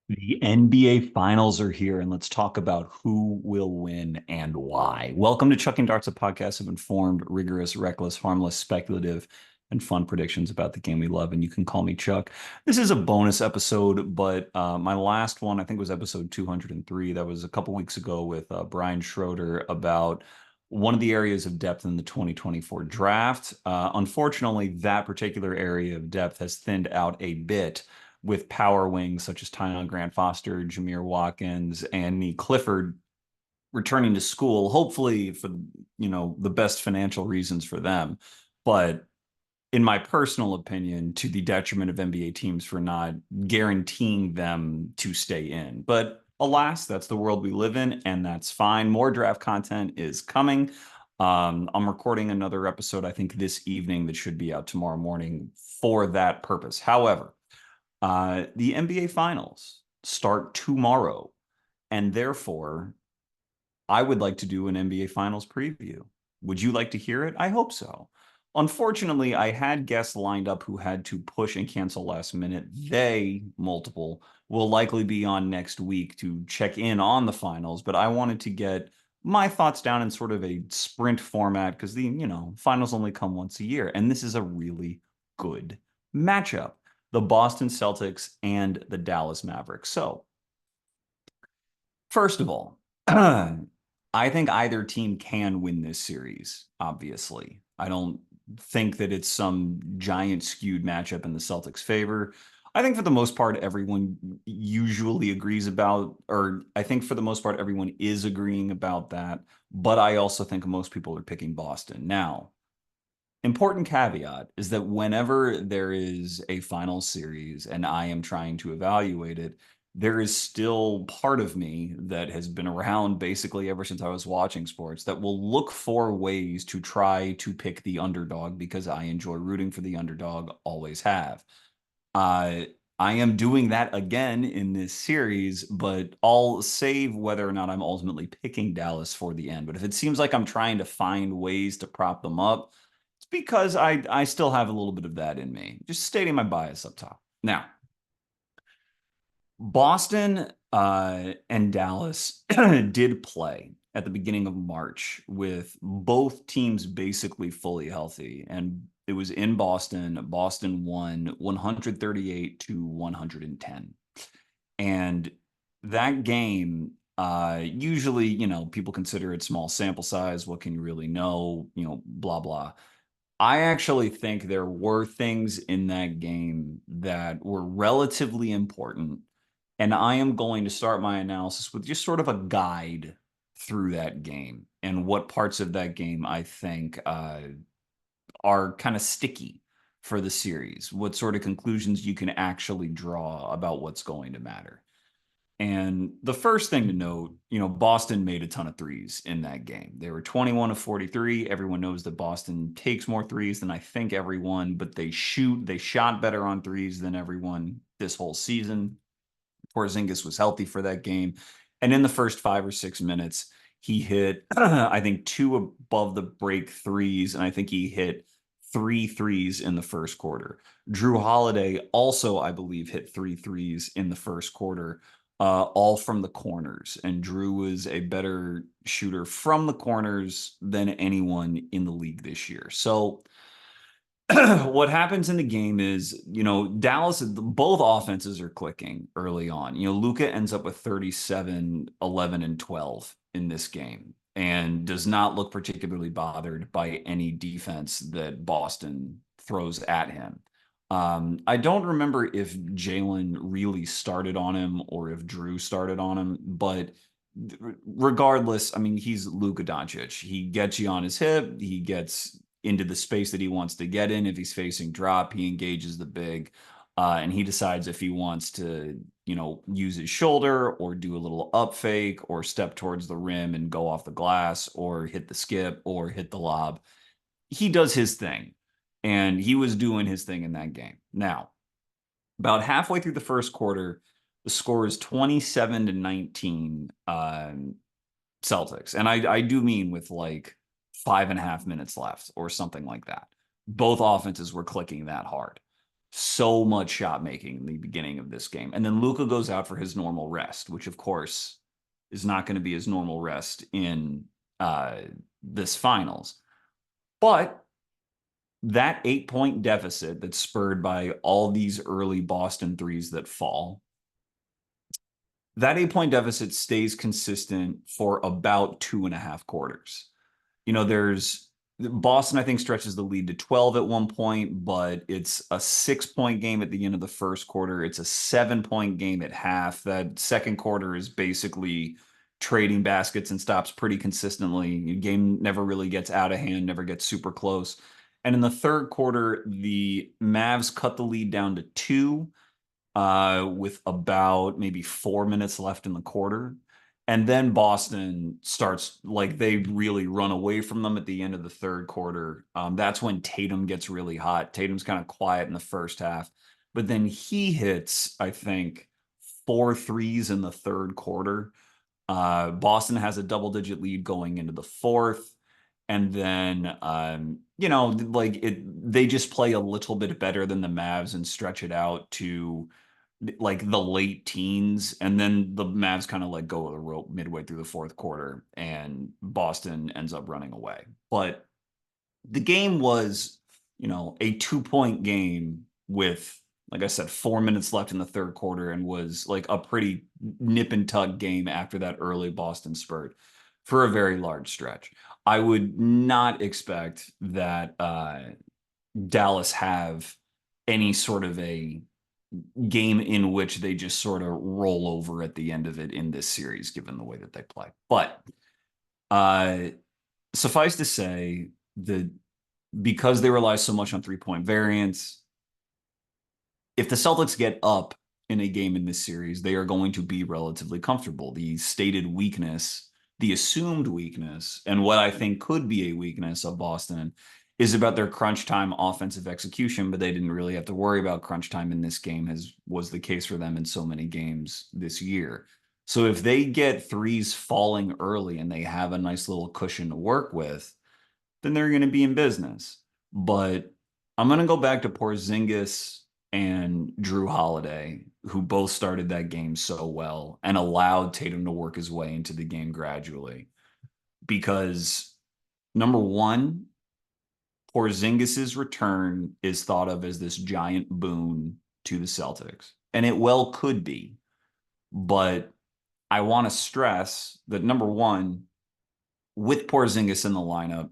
The NBA Finals are here, and let's talk about who will win and why. Welcome to Chucking Darts, a podcast of informed, rigorous, reckless, harmless, speculative, and fun predictions about the game we love. And you can call me Chuck. This is a bonus episode, but my last one, I think, was episode 203. That was a couple weeks ago with Brian Schroeder about one of the areas of depth in the 2024 draft. Unfortunately, that particular area of depth has thinned out a bit with power wings such as Tyon Grant Foster, Jameer Watkins, and Nee Clifford returning to school, hopefully for the best financial reasons for them. But in my personal opinion, to the detriment of NBA teams for not guaranteeing them to stay in. But alas, that's the world we live in, and that's fine. More draft content is coming. I'm recording another episode, I think, this evening that should be out tomorrow morning for that purpose. However, the NBA Finals start tomorrow, and therefore, I would like to do an NBA Finals preview. Would you like to hear it? I hope so. Unfortunately, I had guests lined up who had to push and cancel last minute. They, multiple, will likely be on next week to check in on the finals, but I wanted to get my thoughts down in sort of a sprint format because the finals only come once a year, and this is a really good matchup, the Boston Celtics and the Dallas Mavericks. So, first of all, I think either team can win this series, obviously. I don't think that it's some giant skewed matchup in the Celtics' favor. I think for the most part, everyone usually agrees about, or I think for the most part, everyone is agreeing about that. But I also think most people are picking Boston. Now, important caveat is that whenever there is a final series and I am trying to evaluate it, there is still part of me that has been around basically ever since I was watching sports that will look for ways to try to pick the underdog because I enjoy rooting for the underdog, always have. Uh, I am doing that again in this series, but I'll save whether or not I'm ultimately picking Dallas for the end. But if it seems like I'm trying to find ways to prop them up, it's because I still have a little bit of that in me. Just stating my bias up top. Now, Boston and Dallas did play at the beginning of March with both teams basically fully healthy, and it was in Boston. Boston won 138 to 110. And that game, usually, people consider it small sample size. What can you really know? Blah, blah. I actually think there were things in that game that were relatively important. And I am going to start my analysis with just sort of a guide through that game and what parts of that game I think are kind of sticky for the series, what sort of conclusions you can actually draw about what's going to matter. And the first thing to note, Boston made a ton of threes in that game. They were 21 of 43. Everyone knows that Boston takes more threes than I think everyone, but they shot better on threes than everyone this whole season. Porzingis was healthy for that game. And in the first 5 or 6 minutes, he hit, I think, two above the break threes, and I think he hit three threes in the first quarter. Drew Holiday also, I believe, hit three threes in the first quarter, all from the corners. And Drew was a better shooter from the corners than anyone in the league this year. So what happens in the game is, Dallas, both offenses are clicking early on. Luka ends up with 37, 11, and 12 in this game and does not look particularly bothered by any defense that Boston throws at him. I don't remember if Jalen really started on him or if Drew started on him, but regardless, I mean, he's Luka Doncic. He gets you on his hip. He gets into the space that he wants to get in. If he's facing drop, he engages the big, and he decides if he wants to, use his shoulder or do a little up fake or step towards the rim and go off the glass or hit the skip or hit the lob. He does his thing, and he was doing his thing in that game. Now, about halfway through the first quarter, the score is 27-19 Celtics. And I do mean with like 5.5 minutes left or something like that. Both offenses were clicking that hard. so much shot making in the beginning of this game. And then Luka goes out for his normal rest, which of course is not going to be his normal rest in uh, this finals. But that 8 point deficit that's spurred by all these early Boston threes that fall, that 8 point deficit stays consistent for about 2.5 quarters. There's Boston, I think, stretches the lead to 12 at one point, but it's a 6 point game at the end of the first quarter. It's a 7 point game at half. That second quarter is basically trading baskets and stops pretty consistently. The game never really gets out of hand, never gets super close. And in the third quarter, the Mavs cut the lead down to two with about maybe 4 minutes left in the quarter. And then Boston starts, like, they really run away from them at the end of the third quarter. That's when Tatum gets really hot. Tatum's kind of quiet in the first half, but then he hits, I think, 4 threes in the third quarter. Boston has a double-digit lead going into the fourth. And then, they just play a little bit better than the Mavs and stretch it out to like the late teens, and then the Mavs kind of let go of the rope midway through the fourth quarter, and Boston ends up running away. But the game was, a 2 point game with, like I said, 4 minutes left in the third quarter, and was like a pretty nip and tuck game after that early Boston spurt for a very large stretch. I would not expect that Dallas have any sort of a game in which they just sort of roll over at the end of it in this series, given the way that they play. But uh, suffice to say that because they rely so much on 3 point variance, if the Celtics get up in a game in this series, they are going to be relatively comfortable. The stated weakness, the assumed weakness, and what I think could be a weakness of Boston is about their crunch time offensive execution, but they didn't really have to worry about crunch time in this game, as was the case for them in so many games this year. So if they get threes falling early and they have a nice little cushion to work with, then they're going to be in business. But I'm going to go back to Porzingis and Drew Holiday, who both started that game so well and allowed Tatum to work his way into the game gradually. Because number one, Porzingis's return is thought of as this giant boon to the Celtics, and it well could be. But I want to stress that number one, with Porzingis in the lineup,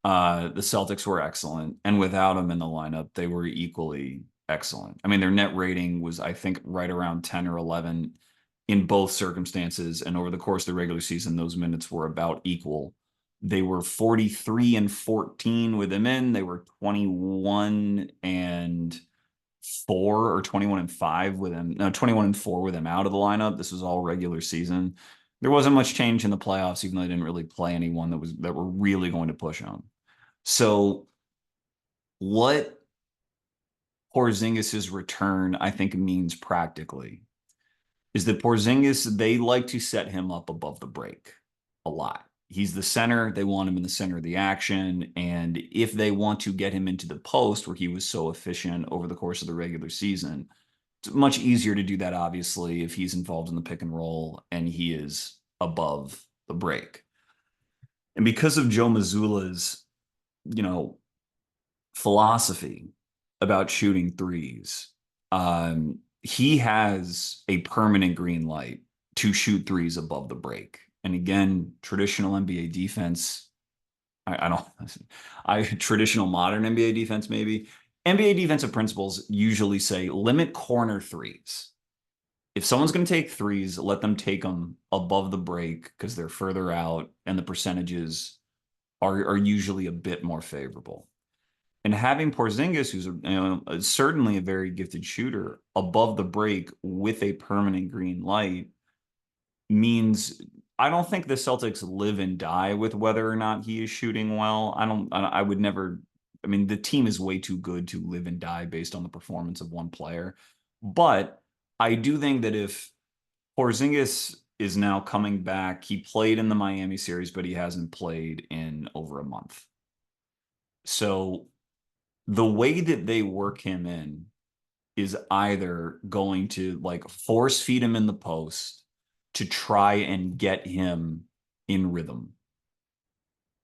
the Celtics were excellent, and without him in the lineup, they were equally excellent. I mean, their net rating was, I think, right around 10 or 11 in both circumstances, and over the course of the regular season, those minutes were about equal. They were 43 and 14 with him in. They were 21 and 4 or 21 and 5 with him. No, 21 and 4 with him out of the lineup. This was all regular season. There wasn't much change in the playoffs, even though they didn't really play anyone that were really going to push on. So what Porzingis's return, I think, means practically is that Porzingis, they like to set him up above the break a lot. He's the center. They want him in the center of the action. And if they want to get him into the post, where he was so efficient over the course of the regular season, it's much easier to do that, obviously, if he's involved in the pick and roll and he is above the break. And because of Joe Mazzulla's, you know, philosophy about shooting threes, he has a permanent green light to shoot threes above the break. And again, traditional NBA defense, I don't, traditional modern NBA defense, maybe. NBA defensive principles usually say limit corner threes. If someone's going to take threes, let them take them above the break because they're further out and the percentages are usually a bit more favorable. And having Porzingis, who's certainly a very gifted shooter, above the break with a permanent green light means I don't think the Celtics live and die with whether or not he is shooting well. I would never. I mean, the team is way too good to live and die based on the performance of one player. But I do think that if Porzingis is now coming back, he played in the Miami series, but he hasn't played in over a month. So the way that they work him in is either going to like force feed him in the post to try and get him in rhythm,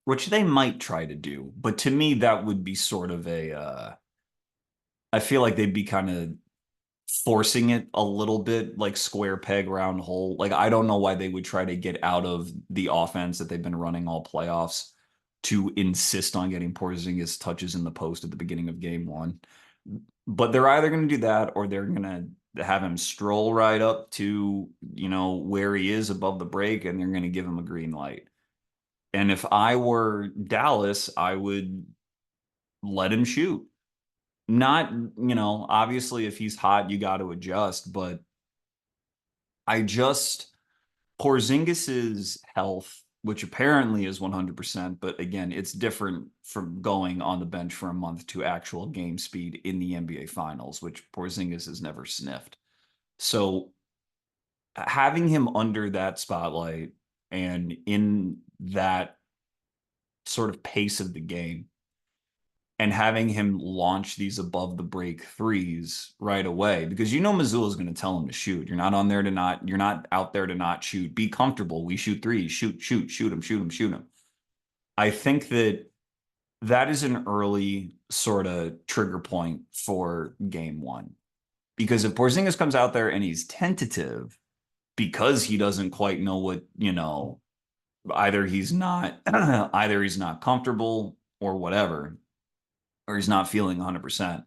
which they might try to do. But to me, that would be sort of I feel like they'd be kind of forcing it a little bit, like square peg round hole. Like I don't know why they would try to get out of the offense that they've been running all playoffs to insist on getting Porzingis touches in the post at the beginning of game one. But they're either going to do that or they're going to have him stroll right up to, where he is above the break and they're going to give him a green light. And if I were Dallas, I would let him shoot. Not, obviously if he's hot, you got to adjust, but I just Porzingis's health, which apparently is 100%, but again, it's different from going on the bench for a month to actual game speed in the NBA Finals, which Porzingis has never sniffed. So having him under that spotlight and in that sort of pace of the game and having him launch these above the break threes right away, because Missoula is going to tell him to shoot. You're not on there to not, you're not out there to not shoot. Be comfortable. We shoot threes. Shoot him, shoot him, shoot him. I think that is an early sort of trigger point for game one. Because if Porzingis comes out there and he's tentative because he doesn't quite know what, either he's not either he's not comfortable or whatever, or he's not feeling 100%.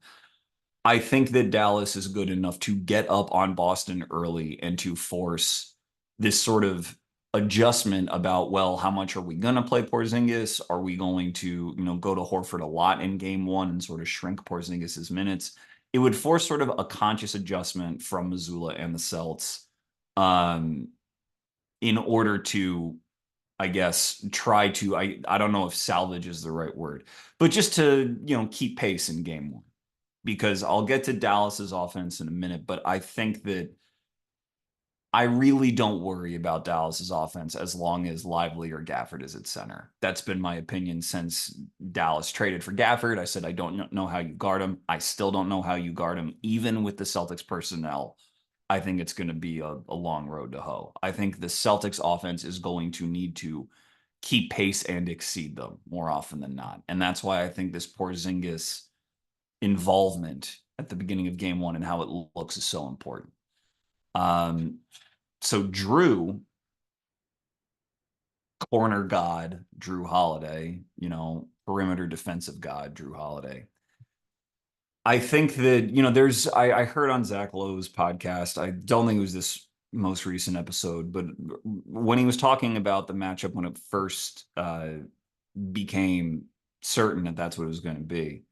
I think that Dallas is good enough to get up on Boston early and to force this sort of adjustment about, well, how much are we going to play Porzingis? Are we going to, go to Horford a lot in game one and sort of shrink Porzingis's minutes? It would force sort of a conscious adjustment from Missoula and the Celts in order to, I guess, try to, I don't know if salvage is the right word, but just to, keep pace in game one. Because I'll get to Dallas's offense in a minute, but I think that I really don't worry about Dallas's offense as long as Lively or Gafford is at center. That's been my opinion since Dallas traded for Gafford. I said, I don't know how you guard him. I still don't know how you guard him, even with the Celtics personnel. I think it's going to be a long road to hoe. I think the Celtics offense is going to need to keep pace and exceed them more often than not. And that's why I think this Porzingis involvement at the beginning of game one and how it looks is so important. So Drew, corner god, Drew Holiday, perimeter defensive god, Drew Holiday. I think that, I heard on Zach Lowe's podcast, I don't think it was this most recent episode, but when he was talking about the matchup when it first became certain that that's what it was going to be,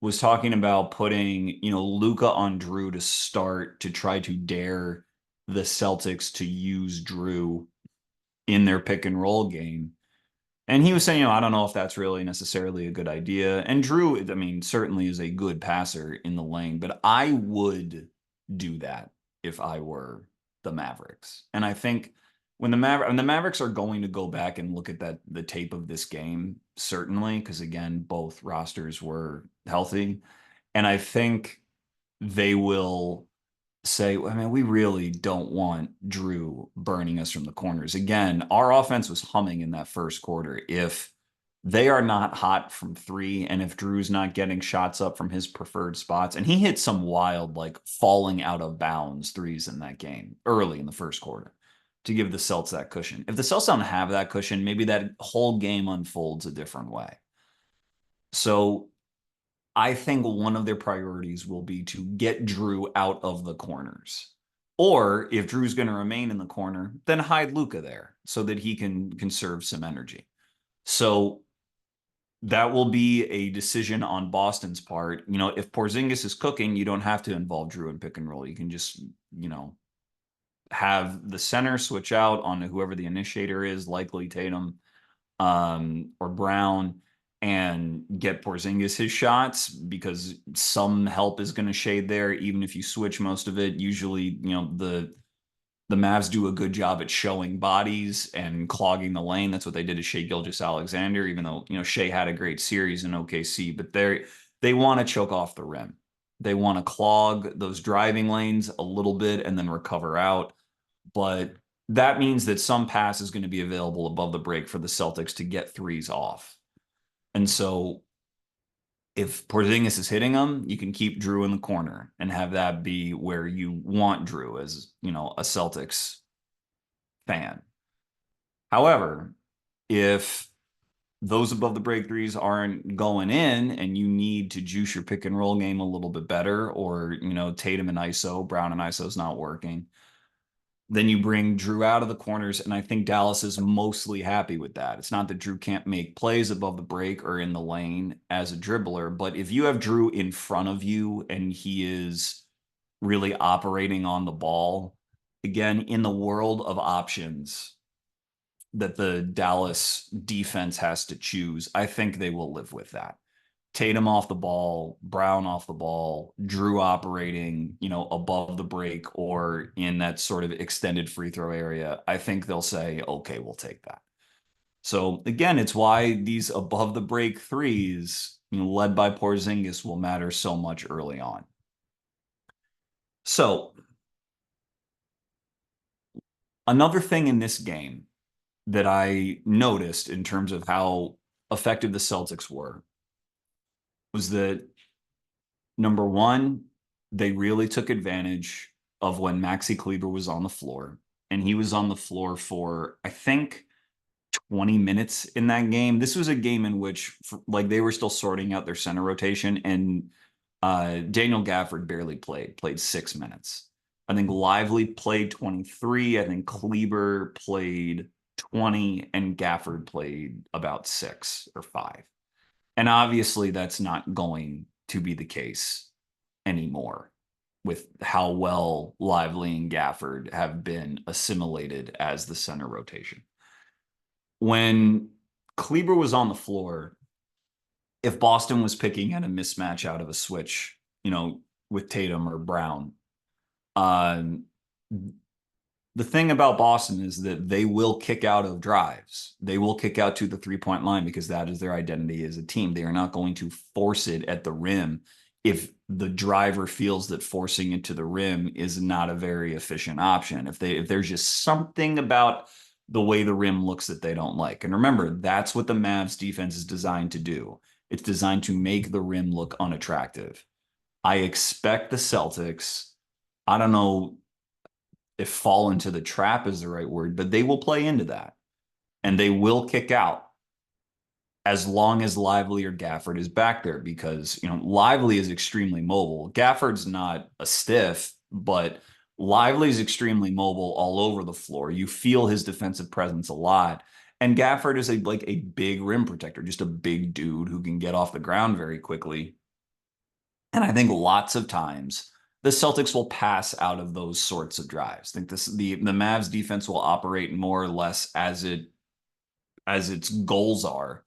was talking about putting, Luka on Drew to start to try to dare the Celtics to use Drew in their pick and roll game. And he was saying, I don't know if that's really necessarily a good idea. And Drew, I mean, certainly is a good passer in the lane, but I would do that if I were the Mavericks. And I think when the Mavericks are going to go back and look at the tape of this game, certainly, because again, both rosters were healthy. And I think they will say, I mean, we really don't want Drew burning us from the corners. Again, our offense was humming in that first quarter. If they are not hot from three, and if Drew's not getting shots up from his preferred spots, and he hit some wild, like falling out of bounds threes in that game early in the first quarter to give the Celts that cushion. If the Celts don't have that cushion, maybe that whole game unfolds a different way. So I think one of their priorities will be to get Drew out of the corners. Or if Drew's going to remain in the corner, then hide Luka there so that he can conserve some energy. So that will be a decision on Boston's part. If Porzingis is cooking, you don't have to involve Drew in pick and roll. You can just, have the center switch out on whoever the initiator is, likely Tatum or Brown, and get Porzingis his shots, because some help is going to shade there, even if you switch most of it. Usually, the Mavs do a good job at showing bodies and clogging the lane. That's what they did to Shai Gilgeous-Alexander, even though, Shai had a great series in OKC, but they want to choke off the rim. They want to clog those driving lanes a little bit and then recover out. But that means that some pass is going to be available above the break for the Celtics to get threes off. And so if Porzingis is hitting them, you can keep Drew in the corner and have that be where you want Drew as, a Celtics fan. However, if those above the break threes aren't going in and you need to juice your pick and roll game a little bit better, or, Tatum and ISO, Brown and ISO is not working, then you bring Drew out of the corners, and I think Dallas is mostly happy with that. It's not that Drew can't make plays above the break or in the lane as a dribbler, but if you have Drew in front of you and he is really operating on the ball, again, in the world of options that the Dallas defense has to choose, I think they will live with that. Tatum off the ball, Brown off the ball, Drew operating, above the break or in that sort of extended free throw area. I think they'll say, okay, we'll take that. So again, it's why these above the break threes, led by Porzingis, will matter so much early on. So another thing in this game that I noticed in terms of how effective the Celtics were was that, number one, they really took advantage of when Maxi Kleber was on the floor. And he was on the floor for, I think, 20 minutes in that game. This was a game in which, like, they were still sorting out their center rotation, and Daniel Gafford barely played 6 minutes. I think Lively played 23. I think Kleber played 20, and Gafford played about 6 or 5. And obviously, that's not going to be the case anymore with how well Lively and Gafford have been assimilated as the center rotation. When Kleber was on the floor, if Boston was picking at a mismatch out of a switch, with Tatum or Brown, um, the thing about Boston is that they will kick out of drives. They will kick out to the 3-point line because that is their identity as a team. They are not going to force it at the rim if the driver feels that forcing it to the rim is not a very efficient option. If there's just something about the way the rim looks that they don't like. And remember, that's what the Mavs defense is designed to do. It's designed to make the rim look unattractive. I expect the Celtics, I don't know if fall into the trap is the right word, but they will play into that and they will kick out as long as Lively or Gafford is back there, because, Lively is extremely mobile. Gafford's not a stiff, but Lively is extremely mobile all over the floor. You feel his defensive presence a lot. And Gafford is a big rim protector, just a big dude who can get off the ground very quickly. And I think lots of times the Celtics will pass out of those sorts of drives. I think the Mavs defense will operate more or less as its goals are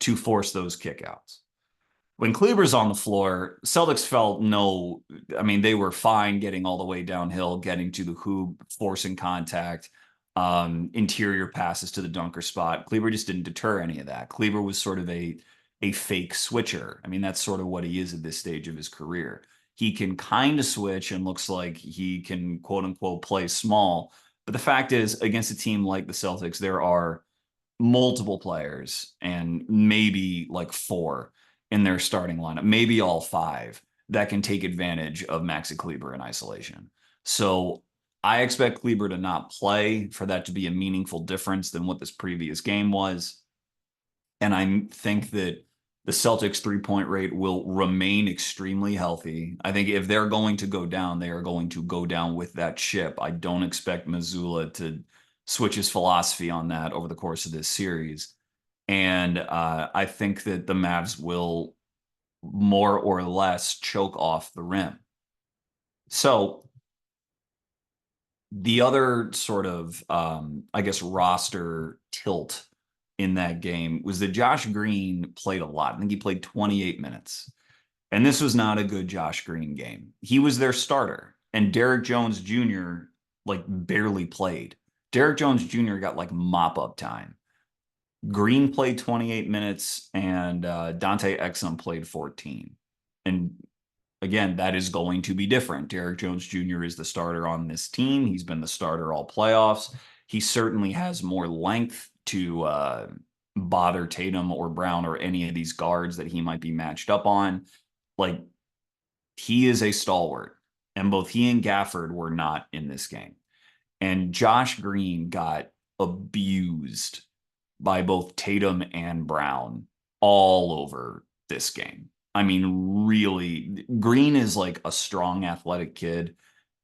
to force those kickouts. When Kleber's on the floor, Celtics felt they were fine getting all the way downhill, getting to the hoop, forcing contact, interior passes to the dunker spot. Kleber just didn't deter any of that. Kleber was sort of a fake switcher. That's sort of what he is at this stage of his career. He can kind of switch and looks like he can, quote unquote, play small. But the fact is, against a team like the Celtics, there are multiple players, and maybe like 4 in their starting lineup, maybe all 5, that can take advantage of Maxi Kleber in isolation. So I expect Kleber to not play for that to be a meaningful difference than what this previous game was. And I think that the Celtics 3-point rate will remain extremely healthy. I think if they're going to go down, they are going to go down with that ship. I don't expect Mazzulla to switch his philosophy on that over the course of this series. And I think that the Mavs will more or less choke off the rim. So the other sort of, roster tilt in that game was that Josh Green played a lot. I think he played 28 minutes. And this was not a good Josh Green game. He was their starter. And Derrick Jones Jr. barely played. Derrick Jones Jr. got mop-up time. Green played 28 minutes and Dante Exum played 14. And again, that is going to be different. Derrick Jones Jr. is the starter on this team. He's been the starter all playoffs. He certainly has more length to bother Tatum or Brown or any of these guards that he might be matched up on. Like, he is a stalwart, and both he and Gafford were not in this game. And Josh Green got abused by both Tatum and Brown all over this game. I mean, really, Green is like a strong athletic kid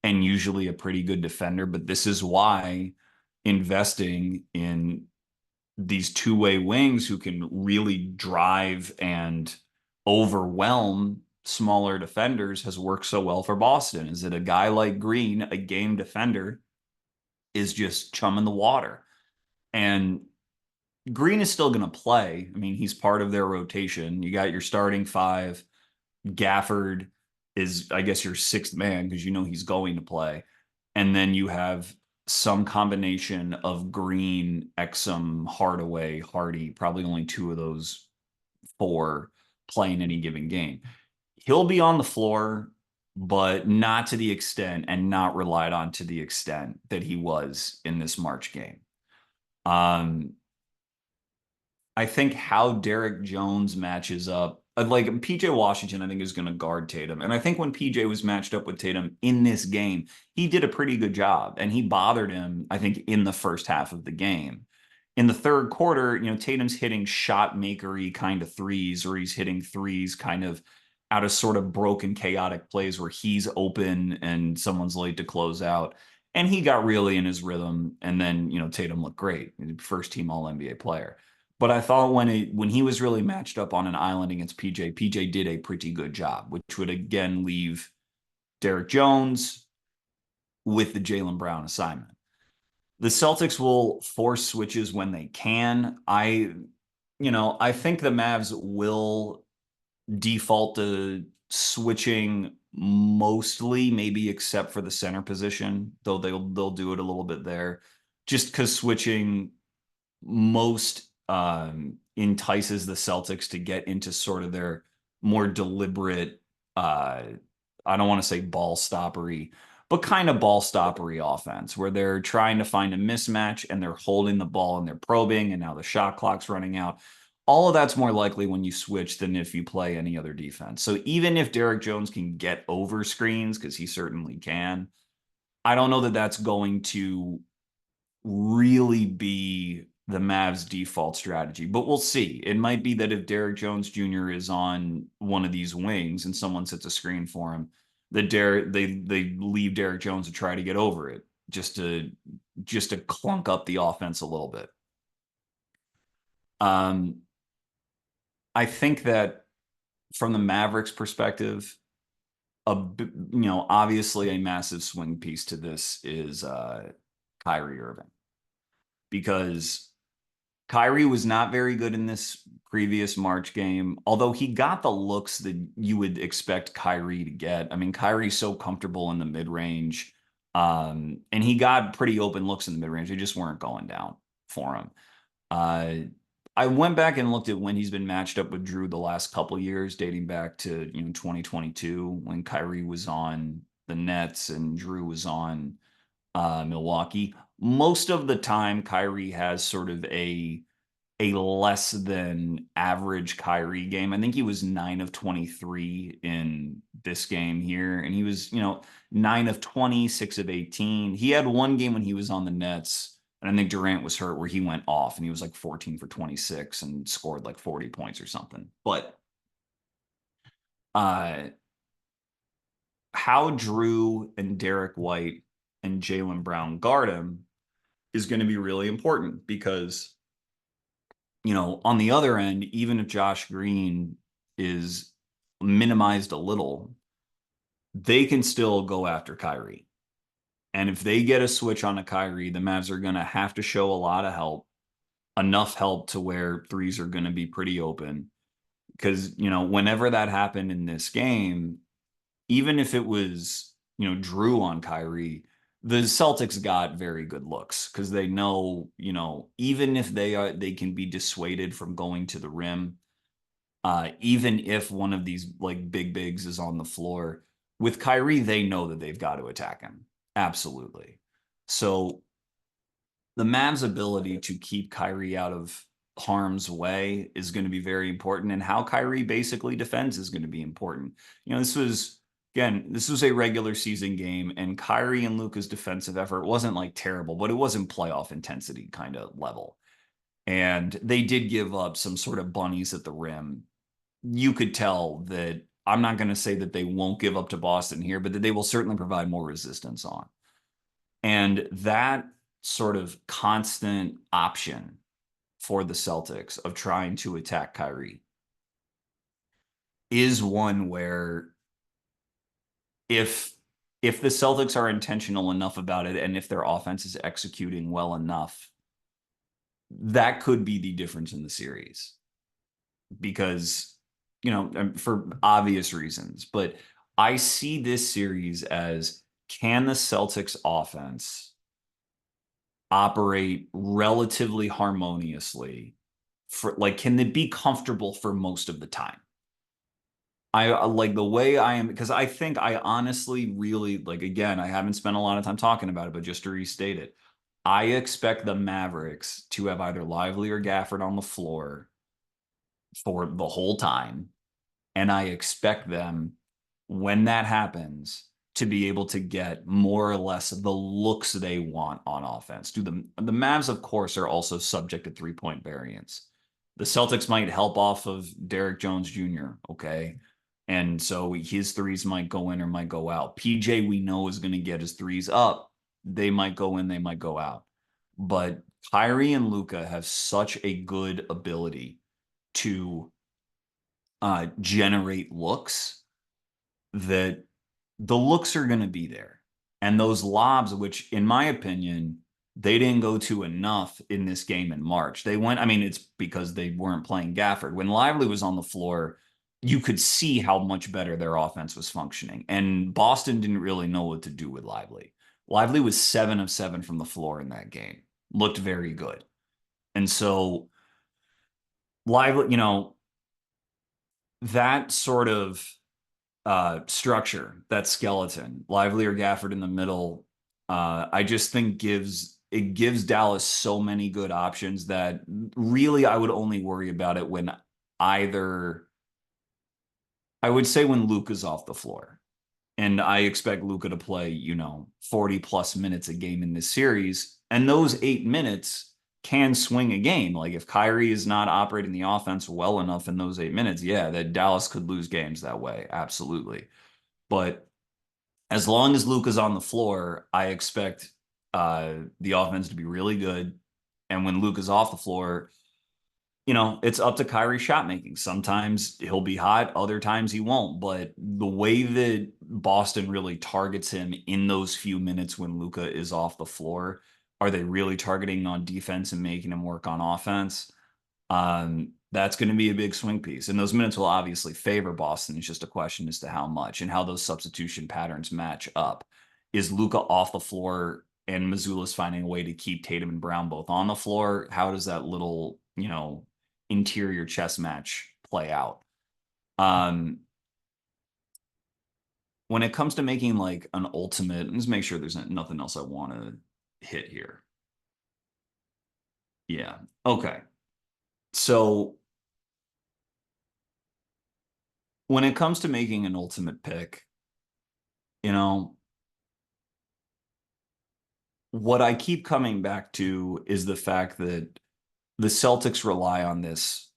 and usually a pretty good defender, but this is why investing in these two-way wings who can really drive and overwhelm smaller defenders has worked so well for Boston. Is that a guy like Green, a game defender, is just chumming the water. And Green is still going to play. I mean, he's part of their rotation. You got your starting five. Gafford is, I guess, your sixth man because you know he's going to play. And then you have some combination of Green, Exum, Hardaway, Hardy, probably only two of those four playing any given game. He'll be on the floor, but not to the extent and not relied on to the extent that he was in this March game. Um, I think how Derrick Jones matches up, like PJ Washington, I think is going to guard Tatum. And I think when PJ was matched up with Tatum in this game, he did a pretty good job and he bothered him, I think, in the first half of the game. In the third quarter, Tatum's hitting shot makery kind of threes, or he's hitting threes kind of out of sort of broken, chaotic plays where he's open and someone's late to close out. And he got really in his rhythm. And then, Tatum looked great, first team All NBA player. But I thought when he was really matched up on an island against PJ did a pretty good job, which would again leave Derrick Jones with the Jaylen Brown assignment. The Celtics will force switches when they can. I think the Mavs will default to switching mostly, maybe except for the center position, though they'll do it a little bit there, just because switching most entices the Celtics to get into sort of their more deliberate, I don't want to say ball stoppery, but kind of ball stoppery offense where they're trying to find a mismatch and they're holding the ball and they're probing, and now the shot clock's running out. All of that's more likely when you switch than if you play any other defense. So even if Derrick Jones can get over screens, because he certainly can, I don't know that that's going to really be the Mavs' default strategy, but we'll see. It might be that if Derrick Jones Jr. is on one of these wings and someone sets a screen for him, that they leave Derrick Jones to try to get over it, just to clunk up the offense a little bit. Um, I think that from the Mavericks' perspective, obviously a massive swing piece to this is Kyrie Irving, because Kyrie was not very good in this previous March game, although he got the looks that you would expect Kyrie to get. I mean, Kyrie's so comfortable in the mid-range, and he got pretty open looks in the mid-range. They just weren't going down for him. I went back and looked at when he's been matched up with Drew the last couple years, dating back to 2022 when Kyrie was on the Nets and Drew was on Milwaukee. Most of the time, Kyrie has sort of a less than average Kyrie game. I think he was 9 of 23 in this game here, and he was 9 of 20, 6 of 18. He had one game when he was on the Nets, and I think Durant was hurt, where he went off and he was like 14 for 26 and scored like 40 points or something. But how Drew and Derek White and Jaylen Brown guard him is going to be really important, because on the other end, even if Josh Green is minimized a little, they can still go after Kyrie. And if they get a switch on a Kyrie, the Mavs are going to have to show a lot of help, enough help to where threes are going to be pretty open. Because, whenever that happened in this game, even if it was, Drew on Kyrie, the Celtics got very good looks because they know, even if they can be dissuaded from going to the rim, even if one of these like big bigs is on the floor. With Kyrie, they know that they've got to attack him. Absolutely. So the Mavs' ability to keep Kyrie out of harm's way is going to be very important. And how Kyrie basically defends is going to be important. This was a regular season game, and Kyrie and Luka's defensive effort wasn't like terrible, but it wasn't playoff intensity kind of level. And they did give up some sort of bunnies at the rim. You could tell that I'm not going to say that they won't give up to Boston here, but that they will certainly provide more resistance on. And that sort of constant option for the Celtics of trying to attack Kyrie is one where if if the Celtics are intentional enough about it and if their offense is executing well enough, that could be the difference in the series because for obvious reasons, but I see this series as, can the Celtics offense operate relatively harmoniously for, like, can they be comfortable for most of the time? I like the way I am, because I think I honestly really, like, again, I haven't spent a lot of time talking about it, but just to restate it, I expect the Mavericks to have either Lively or Gafford on the floor for the whole time. And I expect them, when that happens, to be able to get more or less the looks they want on offense. The Mavs, of course, are also subject to 3-point variance. The Celtics might help off of Derrick Jones Jr., okay? And so his threes might go in or might go out. PJ, we know, is going to get his threes up. They might go in, they might go out. But Kyrie and Luka have such a good ability to generate looks that the looks are going to be there. And those lobs, which in my opinion, they didn't go to enough in this game in March. They went, I mean, it's because they weren't playing Gafford. When Lively was on the floor, you could see how much better their offense was functioning. And Boston didn't really know what to do with Lively. Lively was 7 of 7 from the floor in that game, looked very good. And so, Lively, that sort of structure, that skeleton, Lively or Gafford in the middle, I just think gives Dallas so many good options that really I would only worry about it when either I would say when Luka's off the floor. And I expect Luka to play, 40 plus minutes a game in this series. And those 8 minutes can swing a game. Like if Kyrie is not operating the offense well enough in those 8 minutes, yeah, that Dallas could lose games that way. Absolutely. But as long as Luka's on the floor, I expect the offense to be really good. And when Luka's off the floor, it's up to Kyrie shot making. Sometimes he'll be hot, other times he won't. But the way that Boston really targets him in those few minutes when Luka is off the floor, are they really targeting on defense and making him work on offense? That's going to be a big swing piece. And those minutes will obviously favor Boston. It's just a question as to how much and how those substitution patterns match up. Is Luka off the floor and Missoula's finding a way to keep Tatum and Brown both on the floor? How does that little, interior chess match play out? Um, when it comes to making like an ultimate, let's make sure there's nothing else I want to hit here. Yeah. Okay. So when it comes to making an ultimate pick, you know, what I keep coming back to is the fact that the Celtics rely on this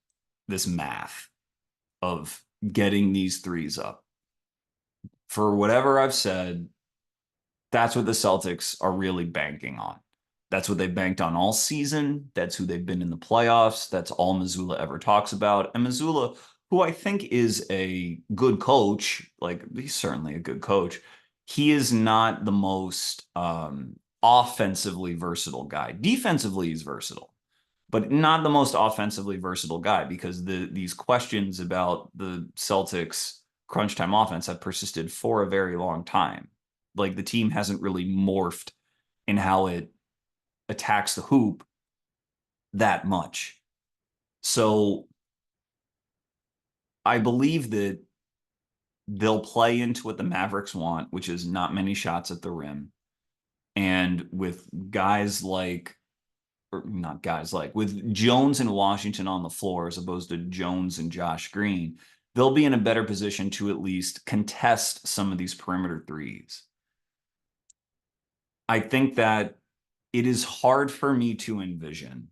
math of getting these threes up. For whatever I've said, that's what the Celtics are really banking on. That's what they banked on all season. That's who they've been in the playoffs. That's all Mazzulla ever talks about. And Mazzulla, who I think is a good coach, like he's certainly a good coach, he is not the most offensively versatile guy. Defensively, he's versatile, but not the most offensively versatile guy because these questions about the Celtics crunch time offense have persisted for a very long time. Like the team hasn't really morphed in how it attacks the hoop that much. So I believe that they'll play into what the Mavericks want, which is not many shots at the rim. And with guys like, or not guys like, with Jones and Washington on the floor as opposed to Jones and Josh Green, they'll be in a better position to at least contest some of these perimeter threes. I think that it is hard for me to envision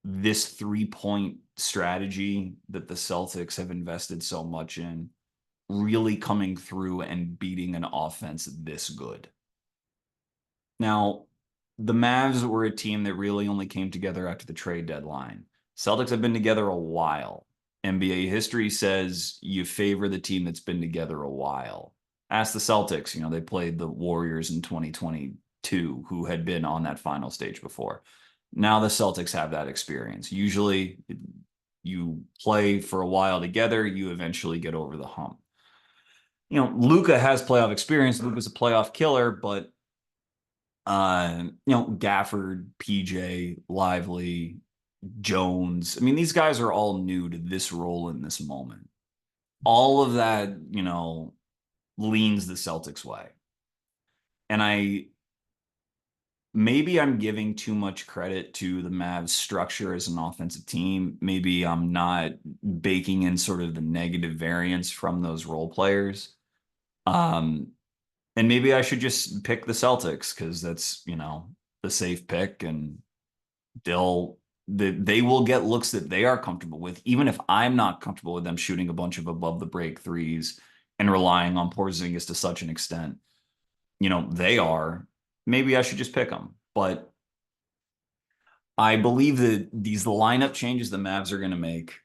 this 3-point strategy that the Celtics have invested so much in really coming through and beating an offense this good. Now, the Mavs were a team that really only came together after the trade deadline. Celtics have been together a while. NBA history says you favor the team that's been together a while. Ask the Celtics, they played the Warriors in 2022, who had been on that final stage before. Now the Celtics have that experience. Usually you play for a while together, you eventually get over the hump. Luka has playoff experience. Luka's a playoff killer, but Gafford, PJ, Lively, Jones. I mean, these guys are all new to this role in this moment. All of that, leans the Celtics way. And maybe I'm giving too much credit to the Mavs structure as an offensive team. Maybe I'm not baking in sort of the negative variance from those role players. And maybe I should just pick the Celtics because that's, the safe pick, and they will get looks that they are comfortable with, even if I'm not comfortable with them shooting a bunch of above the break threes and relying on Porzingis to such an extent. They are. Maybe I should just pick them. But I believe that these lineup changes the Mavs are going to make,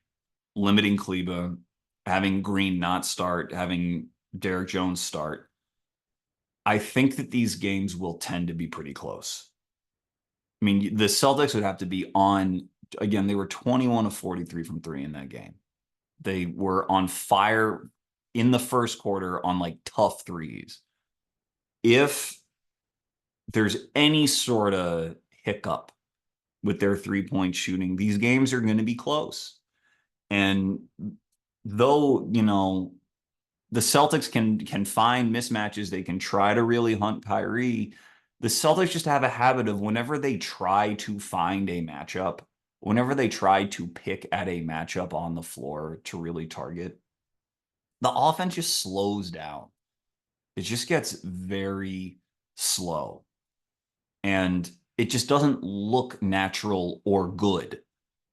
limiting Kleba, having Green not start, having Derek Jones start, I think that these games will tend to be pretty close. I mean, the Celtics would have to be on, again, they were 21 of 43 from three in that game. They were on fire in the first quarter on like tough threes. If there's any sort of hiccup with their 3-point shooting, these games are going to be close. And though, the Celtics can find mismatches, they can try to really hunt Kyrie. The Celtics just have a habit of whenever they try to find a matchup, whenever they try to pick at a matchup on the floor to really target, the offense just slows down. It just gets very slow. And it just doesn't look natural or good.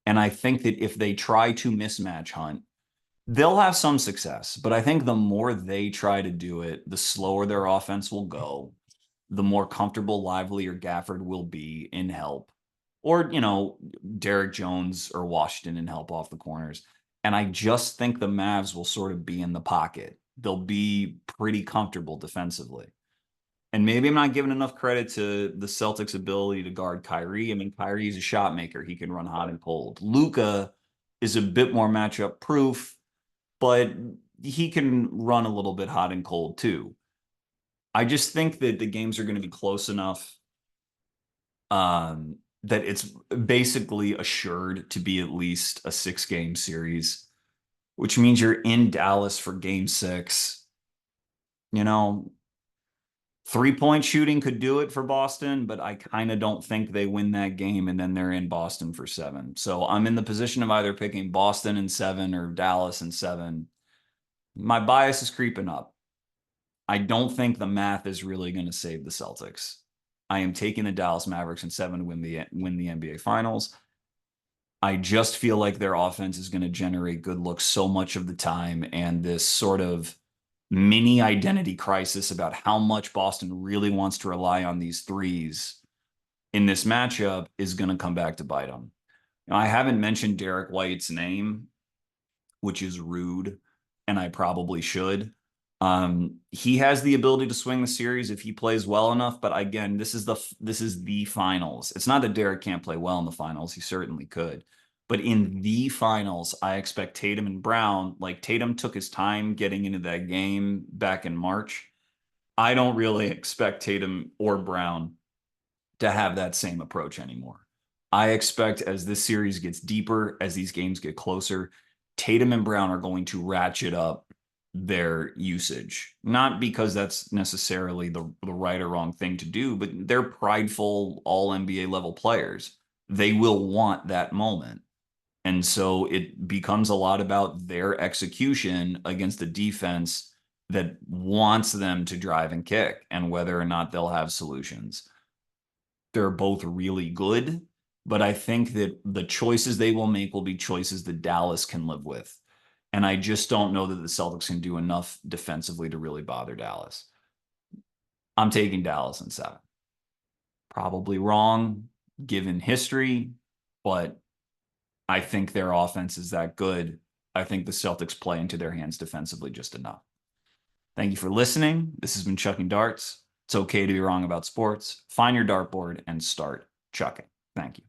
And I think that if they try to mismatch hunt, they'll have some success. But I think the more they try to do it, the slower their offense will go, the more comfortable Lively or Gafford will be in help. Or, Derek Jones or Washington in help off the corners. And I just think the Mavs will sort of be in the pocket. They'll be pretty comfortable defensively. And maybe I'm not giving enough credit to the Celtics' ability to guard Kyrie. I mean, Kyrie's a shot maker. He can run hot and cold. Luka is a bit more matchup proof, but he can run a little bit hot and cold too. I just think that the games are going to be close enough that it's basically assured to be at least a 6-game series, which means you're in Dallas for game 6. 3-point shooting could do it for Boston, but I kind of don't think they win that game, and then they're in Boston for 7. So I'm in the position of either picking Boston in 7 or Dallas in 7. My bias is creeping up. I don't think the math is really going to save the Celtics. I am taking the Dallas Mavericks in 7 to win the NBA Finals. I just feel like their offense is going to generate good looks so much of the time, and this sort of mini identity crisis about how much Boston really wants to rely on these threes in this matchup is going to come back to bite them. Now, I haven't mentioned Derek White's name, which is rude, and I probably should. He has the ability to swing the series if he plays well enough, but again, this is the finals. It's not that Derek can't play well in the finals. He certainly could. But in the finals, I expect Tatum and Brown, like Tatum took his time getting into that game back in March. I don't really expect Tatum or Brown to have that same approach anymore. I expect as this series gets deeper, as these games get closer, Tatum and Brown are going to ratchet up their usage. Not because that's necessarily the right or wrong thing to do, but they're prideful all NBA level players. They will want that moment. And so it becomes a lot about their execution against a defense that wants them to drive and kick and whether or not they'll have solutions. They're both really good, but I think that the choices they will make will be choices that Dallas can live with. And I just don't know that the Celtics can do enough defensively to really bother Dallas. I'm taking Dallas in 7. Probably wrong given history, but I think their offense is that good. I think the Celtics play into their hands defensively just enough. Thank you for listening. This has been Chucking Darts. It's okay to be wrong about sports. Find your dartboard and start chucking. Thank you.